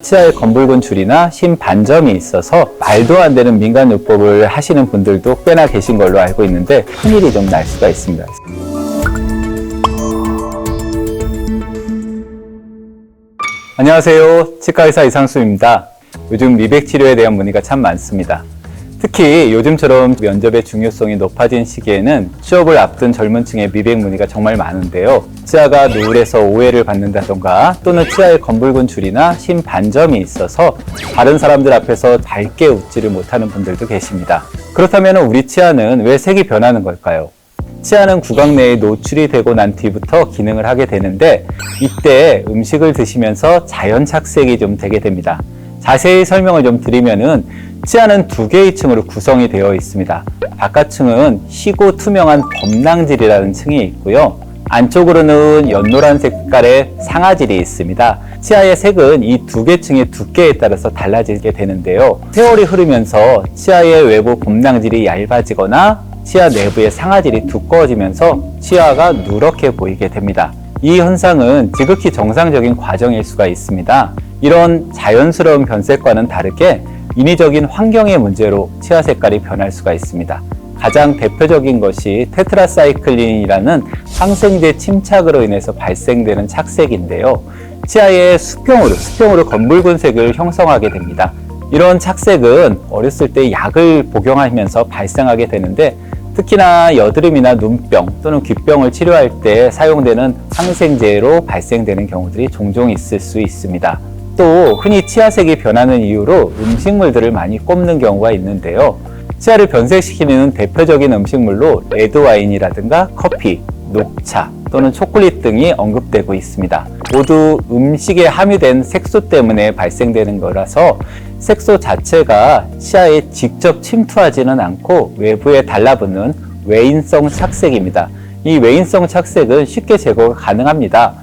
치아에 검붉은 줄이나 심 반점이 있어서 말도 안 되는 민간요법을 하시는 분들도 꽤나 계신 걸로 알고 있는데 큰일이 좀 날 수가 있습니다. 안녕하세요. 치과의사 이상수입니다. 요즘 미백 치료에 대한 문의가 참 많습니다. 특히 요즘처럼 면접의 중요성이 높아진 시기에는 취업을 앞둔 젊은 층의 미백 문의가 정말 많은데요. 치아가 노을에서 오해를 받는다던가 또는 치아에 검붉은 줄이나 심 반점이 있어서 다른 사람들 앞에서 밝게 웃지를 못하는 분들도 계십니다. 그렇다면 우리 치아는 왜 색이 변하는 걸까요? 치아는 구강 내에 노출이 되고 난 뒤부터 기능을 하게 되는데 이때 음식을 드시면서 자연 착색이 좀 되게 됩니다. 자세히 설명을 좀 드리면은 치아는 두 개의 층으로 구성이 되어 있습니다. 바깥층은 희고 투명한 범낭질이라는 층이 있고요. 안쪽으로는 연노란 색깔의 상아질이 있습니다. 치아의 색은 이 두 개 층의 두께에 따라서 달라지게 되는데요. 세월이 흐르면서 치아의 외부 범낭질이 얇아지거나 치아 내부의 상아질이 두꺼워지면서 치아가 누렇게 보이게 됩니다. 이 현상은 지극히 정상적인 과정일 수가 있습니다. 이런 자연스러운 변색과는 다르게 인위적인 환경의 문제로 치아 색깔이 변할 수가 있습니다. 가장 대표적인 것이 테트라사이클린이라는 항생제 침착으로 인해서 발생되는 착색인데요. 치아의 수평으로 검붉은 색을 형성하게 됩니다. 이런 착색은 어렸을 때 약을 복용하면서 발생하게 되는데 특히나 여드름이나 눈병 또는 귓병을 치료할 때 사용되는 항생제로 발생되는 경우들이 종종 있을 수 있습니다. 또 흔히 치아색이 변하는 이유로 음식물들을 많이 꼽는 경우가 있는데요. 치아를 변색시키는 대표적인 음식물로 레드와인이라든가 커피, 녹차 또는 초콜릿 등이 언급되고 있습니다. 모두 음식에 함유된 색소 때문에 발생되는 거라서 색소 자체가 치아에 직접 침투하지는 않고 외부에 달라붙는 외인성 착색입니다. 이 외인성 착색은 쉽게 제거가 가능합니다.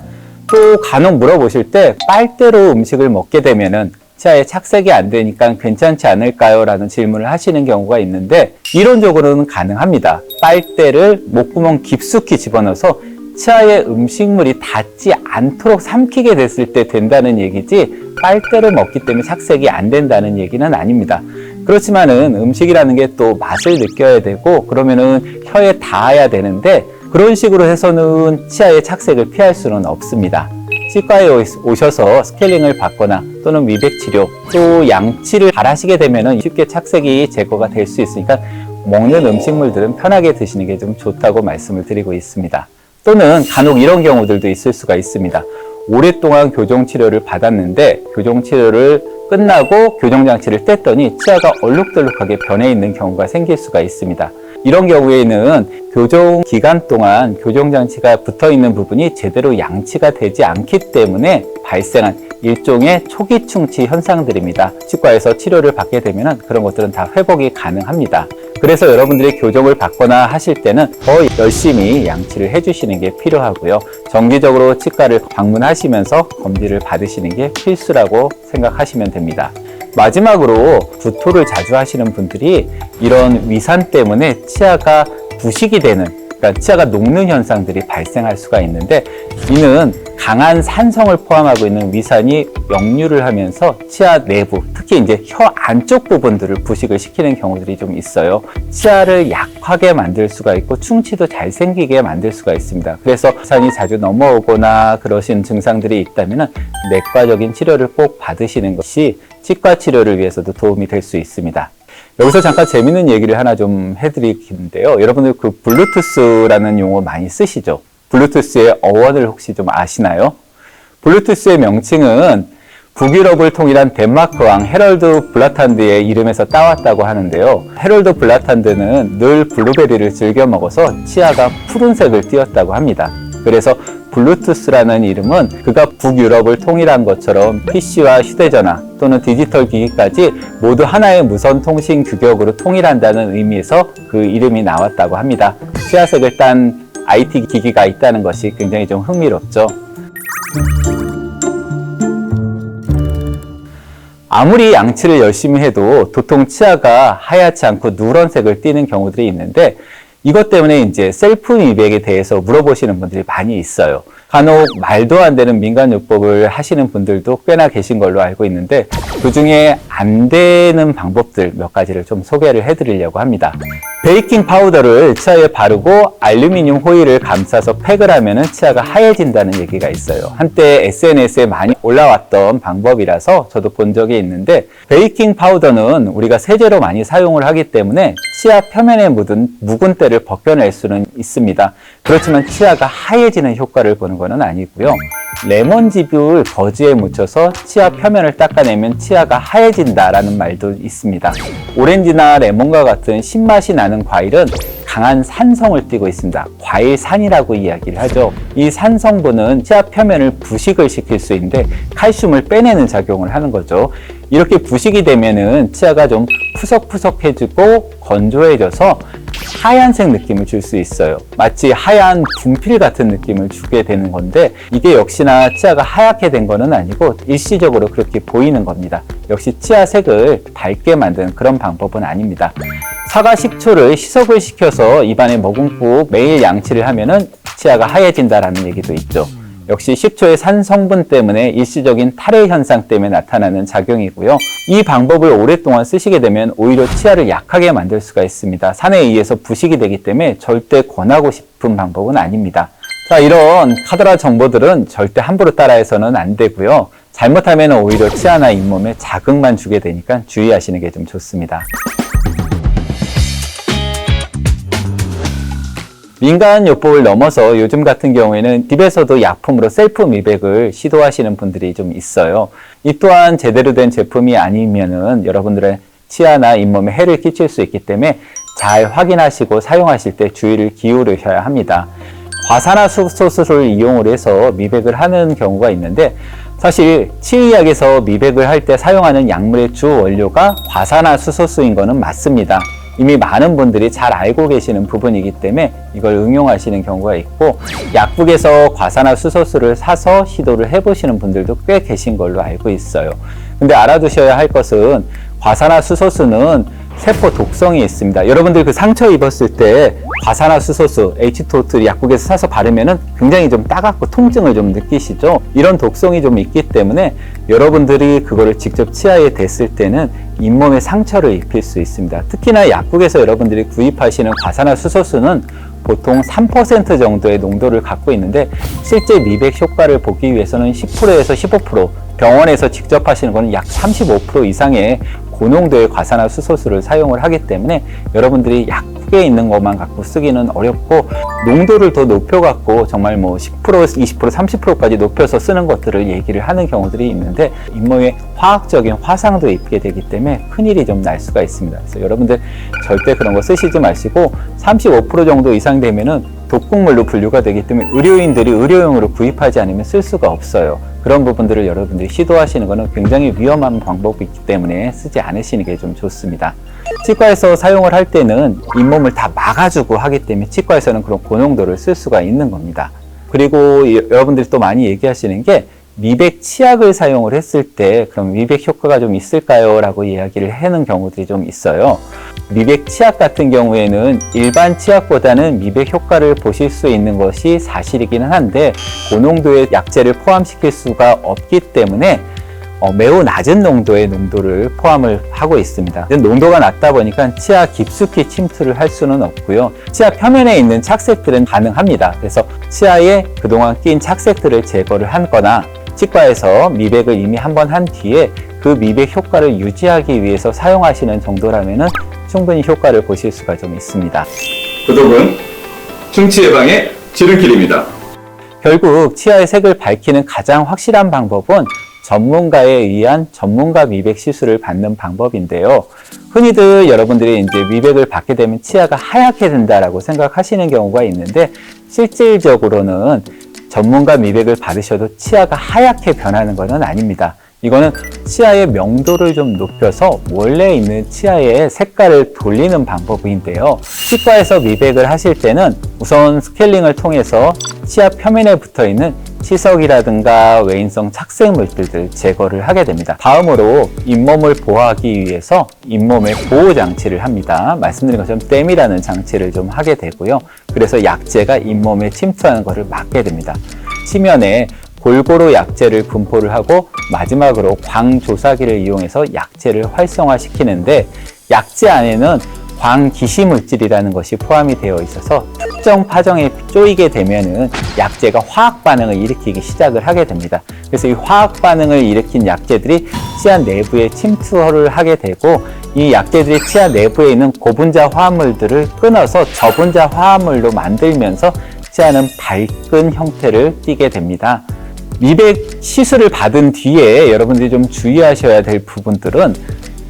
또 간혹 물어보실 때 빨대로 음식을 먹게 되면은 치아에 착색이 안 되니까 괜찮지 않을까요? 라는 질문을 하시는 경우가 있는데 이론적으로는 가능합니다. 빨대를 목구멍 깊숙이 집어넣어서 치아에 음식물이 닿지 않도록 삼키게 됐을 때 된다는 얘기지 빨대로 먹기 때문에 착색이 안 된다는 얘기는 아닙니다. 그렇지만은 음식이라는 게 또 맛을 느껴야 되고 그러면은 혀에 닿아야 되는데 그런 식으로 해서는 치아의 착색을 피할 수는 없습니다. 치과에 오셔서 스케일링을 받거나 또는 미백 치료 또 양치를 잘 하시게 되면 쉽게 착색이 제거가 될 수 있으니까 먹는 음식물들은 편하게 드시는 게 좀 좋다고 말씀을 드리고 있습니다. 또는 간혹 이런 경우들도 있을 수가 있습니다. 오랫동안 교정치료를 받았는데 교정치료를 끝나고 교정장치를 뗐더니 치아가 얼룩덜룩하게 변해 있는 경우가 생길 수가 있습니다. 이런 경우에는 교정 기간 동안 교정장치가 붙어있는 부분이 제대로 양치가 되지 않기 때문에 발생한 일종의 초기 충치 현상들입니다. 치과에서 치료를 받게 되면 그런 것들은 다 회복이 가능합니다. 그래서 여러분들이 교정을 받거나 하실 때는 더 열심히 양치를 해주시는 게 필요하고요. 정기적으로 치과를 방문하시면서 검진을 받으시는 게 필수라고 생각하시면 됩니다. 마지막으로 구토를 자주 하시는 분들이 이런 위산 때문에 치아가 부식이 되는, 그러니까 치아가 녹는 현상들이 발생할 수가 있는데 이는 강한 산성을 포함하고 있는 위산이 역류를 하면서 치아 내부, 특히 이제 혀 안쪽 부분들을 부식을 시키는 경우들이 좀 있어요. 치아를 약하게 만들 수가 있고 충치도 잘 생기게 만들 수가 있습니다. 그래서 위산이 자주 넘어오거나 그러신 증상들이 있다면 내과적인 치료를 꼭 받으시는 것이 치과 치료를 위해서도 도움이 될 수 있습니다. 여기서 잠깐 재밌는 얘기를 하나 좀 해드리는데요. 여러분들 그 블루투스라는 용어 많이 쓰시죠? 블루투스의 어원을 혹시 좀 아시나요? 블루투스의 명칭은 북유럽을 통일한 덴마크 왕 헤럴드 블라탄드의 이름에서 따왔다고 하는데요. 헤럴드 블라탄드는 늘 블루베리를 즐겨 먹어서 치아가 푸른색을 띠었다고 합니다. 그래서 블루투스라는 이름은 그가 북유럽을 통일한 것처럼 PC와 휴대전화 또는 디지털 기기까지 모두 하나의 무선 통신 규격으로 통일한다는 의미에서 그 이름이 나왔다고 합니다. 치아색을 딴 IT 기기가 있다는 것이 굉장히 좀 흥미롭죠. 아무리 양치를 열심히 해도 도통 치아가 하얗지 않고 누런색을 띠는 경우들이 있는데 이것 때문에 이제 셀프 미백에 대해서 물어보시는 분들이 많이 있어요. 간혹 말도 안 되는 민간요법을 하시는 분들도 꽤나 계신 걸로 알고 있는데 그 중에 안 되는 방법들 몇 가지를 좀 소개를 해드리려고 합니다. 베이킹 파우더를 치아에 바르고 알루미늄 호일을 감싸서 팩을 하면 치아가 하얘진다는 얘기가 있어요. 한때 SNS에 많이 올라왔던 방법이라서 저도 본 적이 있는데 베이킹 파우더는 우리가 세제로 많이 사용을 하기 때문에 치아 표면에 묻은 묵은 때를 벗겨낼 수는 있습니다. 그렇지만 치아가 하얘지는 효과를 보는 것은 아니고요. 레몬즙을 버즈에 묻혀서 치아 표면을 닦아내면 치아가 하얘진다라는 말도 있습니다. 오렌지나 레몬과 같은 신맛이 나는 과일은 강한 산성을 띠고 있습니다. 과일산이라고 이야기를 하죠. 이 산성분은 치아 표면을 부식을 시킬 수 있는데 칼슘을 빼내는 작용을 하는 거죠. 이렇게 부식이 되면은 치아가 좀 푸석푸석해지고 건조해져서 하얀색 느낌을 줄 수 있어요. 마치 하얀 분필 같은 느낌을 주게 되는 건데 이게 역시나 치아가 하얗게 된 거는 아니고 일시적으로 그렇게 보이는 겁니다. 역시 치아 색을 밝게 만드는 그런 방법은 아닙니다. 사과 식초를 희석을 시켜서 입안에 머금고 매일 양치를 하면은 치아가 하얘진다라는 얘기도 있죠. 역시 식초의 산 성분 때문에 일시적인 탈해 현상 때문에 나타나는 작용이고요. 이 방법을 오랫동안 쓰시게 되면 오히려 치아를 약하게 만들 수가 있습니다. 산에 의해서 부식이 되기 때문에 절대 권하고 싶은 방법은 아닙니다. 자, 이런 카더라 정보들은 절대 함부로 따라해서는 안 되고요. 잘못하면 오히려 치아나 잇몸에 자극만 주게 되니까 주의하시는 게 좀 좋습니다. 민간요법을 넘어서 요즘 같은 경우에는 집에서도 약품으로 셀프 미백을 시도하시는 분들이 좀 있어요. 이 또한 제대로 된 제품이 아니면은 여러분들의 치아나 잇몸에 해를 끼칠 수 있기 때문에 잘 확인하시고 사용하실 때 주의를 기울이셔야 합니다. 과산화수소를 이용을 해서 미백을 하는 경우가 있는데 사실 치의학에서 미백을 할 때 사용하는 약물의 주 원료가 과산화수소수인 거는 맞습니다. 이미 많은 분들이 잘 알고 계시는 부분이기 때문에 이걸 응용하시는 경우가 있고 약국에서 과산화수소수를 사서 시도를 해보시는 분들도 꽤 계신 걸로 알고 있어요. 근데 알아두셔야 할 것은 과산화수소수는 세포 독성이 있습니다. 여러분들 그 상처 입었을 때 과산화수소수, H2O2 약국에서 사서 바르면은 굉장히 좀 따갑고 통증을 좀 느끼시죠? 이런 독성이 좀 있기 때문에 여러분들이 그거를 직접 치아에 댔을 때는 잇몸에 상처를 입힐 수 있습니다. 특히나 약국에서 여러분들이 구입하시는 과산화수소수는 보통 3% 정도의 농도를 갖고 있는데 실제 미백 효과를 보기 위해서는 10%에서 15%, 병원에서 직접 하시는 거는 약 35% 이상의 고농도의 과산화수소수를 사용을 하기 때문에 여러분들이 약국에 있는 것만 갖고 쓰기는 어렵고 농도를 더 높여갖고 정말 뭐 10%, 20%, 30%까지 높여서 쓰는 것들을 얘기를 하는 경우들이 있는데 잇몸에 화학적인 화상도 입게 되기 때문에 큰일이 좀 날 수가 있습니다. 그래서 여러분들 절대 그런 거 쓰시지 마시고 35% 정도 이상 되면은 독극물로 분류가 되기 때문에 의료인들이 의료용으로 구입하지 않으면 쓸 수가 없어요. 그런 부분들을 여러분들이 시도하시는 것은 굉장히 위험한 방법이기 때문에 쓰지 않으시는 게 좀 좋습니다. 치과에서 사용을 할 때는 잇몸을 다 막아주고 하기 때문에 치과에서는 그런 고농도를 쓸 수가 있는 겁니다. 그리고 여러분들이 또 많이 얘기하시는 게 미백 치약을 사용을 했을 때 그럼 미백 효과가 좀 있을까요? 라고 이야기를 하는 경우들이 좀 있어요. 미백 치약 같은 경우에는 일반 치약보다는 미백 효과를 보실 수 있는 것이 사실이기는 한데 고농도의 약재를 포함시킬 수가 없기 때문에 매우 낮은 농도의 농도를 포함을 하고 있습니다. 농도가 낮다 보니까 치아 깊숙이 침투를 할 수는 없고요. 치아 표면에 있는 착색들은 가능합니다. 그래서 치아에 그동안 낀 착색들을 제거를 하거나 치과에서 미백을 이미 한번 한 뒤에 그 미백 효과를 유지하기 위해서 사용하시는 정도라면 충분히 효과를 보실 수가 좀 있습니다. 구독은 충치 예방의 지름길입니다. 결국 치아의 색을 밝히는 가장 확실한 방법은 전문가에 의한 전문가 미백 시술을 받는 방법인데요. 흔히들 여러분들이 이제 미백을 받게 되면 치아가 하얗게 된다라고 생각하시는 경우가 있는데 실질적으로는 전문가 미백을 받으셔도 치아가 하얗게 변하는 것은 아닙니다. 이거는 치아의 명도를 좀 높여서 원래 있는 치아의 색깔을 돌리는 방법인데요. 치과에서 미백을 하실 때는 우선 스케일링을 통해서 치아 표면에 붙어 있는 치석이라든가 외인성 착색 물질들 제거를 하게 됩니다. 다음으로 잇몸을 보호하기 위해서 잇몸에 보호 장치를 합니다. 말씀드린 것처럼 댐이라는 장치를 좀 하게 되고요. 그래서 약재가 잇몸에 침투하는 것을 막게 됩니다. 치면에 골고루 약재를 분포를 하고 마지막으로 광조사기를 이용해서 약재를 활성화시키는데 약재 안에는 광기시 물질이라는 것이 포함이 되어 있어서 특정 파종에 쪼이게 되면은 약재가 화학 반응을 일으키기 시작을 하게 됩니다. 그래서 이 화학 반응을 일으킨 약재들이 치아 내부에 침투를 하게 되고 이 약재들이 치아 내부에 있는 고분자 화합물들을 끊어서 저분자 화합물로 만들면서 치아는 밝은 형태를 띠게 됩니다. 미백 시술을 받은 뒤에 여러분들이 좀 주의하셔야 될 부분들은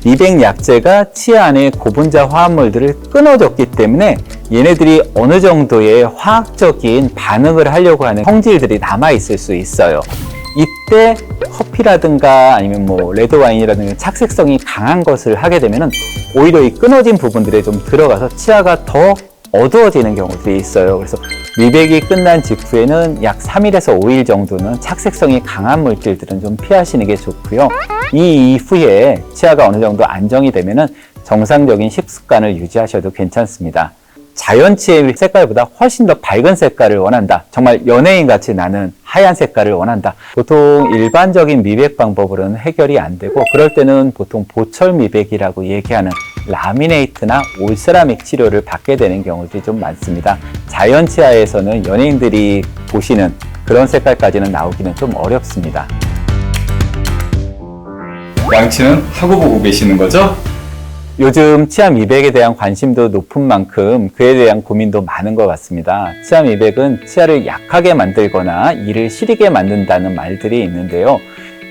미백 약재가 치아 안에 고분자 화합물들을 끊어줬기 때문에 얘네들이 어느 정도의 화학적인 반응을 하려고 하는 성질들이 남아있을 수 있어요. 이때 커피라든가 아니면 뭐 레드와인이라든가 착색성이 강한 것을 하게 되면 오히려 이 끊어진 부분들에 좀 들어가서 치아가 더 어두워지는 경우들이 있어요. 그래서 미백이 끝난 직후에는 약 3일에서 5일 정도는 착색성이 강한 물질들은 좀 피하시는 게 좋고요. 이 이후에 치아가 어느 정도 안정이 되면은 정상적인 식습관을 유지하셔도 괜찮습니다. 자연치의 색깔보다 훨씬 더 밝은 색깔을 원한다. 정말 연예인같이 나는 하얀 색깔을 원한다. 보통 일반적인 미백 방법으로는 해결이 안 되고 그럴 때는 보통 보철 미백이라고 얘기하는 라미네이트나 올세라믹 치료를 받게 되는 경우들이 좀 많습니다. 자연치아에서는 연예인들이 보시는 그런 색깔까지는 나오기는 좀 어렵습니다. 양치는 하고 보고 계시는 거죠? 요즘 치아 미백에 대한 관심도 높은 만큼 그에 대한 고민도 많은 것 같습니다. 치아 미백은 치아를 약하게 만들거나 이를 시리게 만든다는 말들이 있는데요.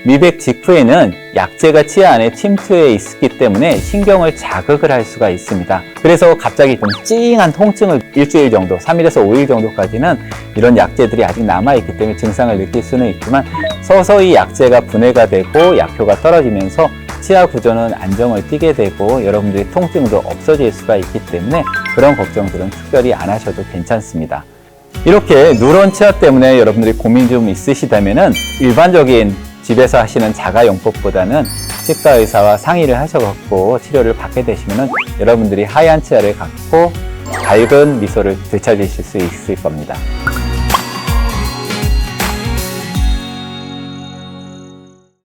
미백 직후에는 약재가 치아 안에 침투해 있기 때문에 신경을 자극을 할 수가 있습니다. 그래서 갑자기 좀 찡한 통증을 일주일 정도, 3일에서 5일 정도까지는 이런 약재들이 아직 남아있기 때문에 증상을 느낄 수는 있지만 서서히 약재가 분해가 되고 약효가 떨어지면서 치아 구조는 안정을 띠게 되고 여러분들의 통증도 없어질 수가 있기 때문에 그런 걱정들은 특별히 안 하셔도 괜찮습니다. 이렇게 누런 치아 때문에 여러분들이 고민 좀 있으시다면은 일반적인 집에서 하시는 자가용법보다는 치과 의사와 상의를 하셔갖고 치료를 받게 되시면은 여러분들이 하얀 치아를 갖고 밝은 미소를 되찾으실 수 있을 겁니다.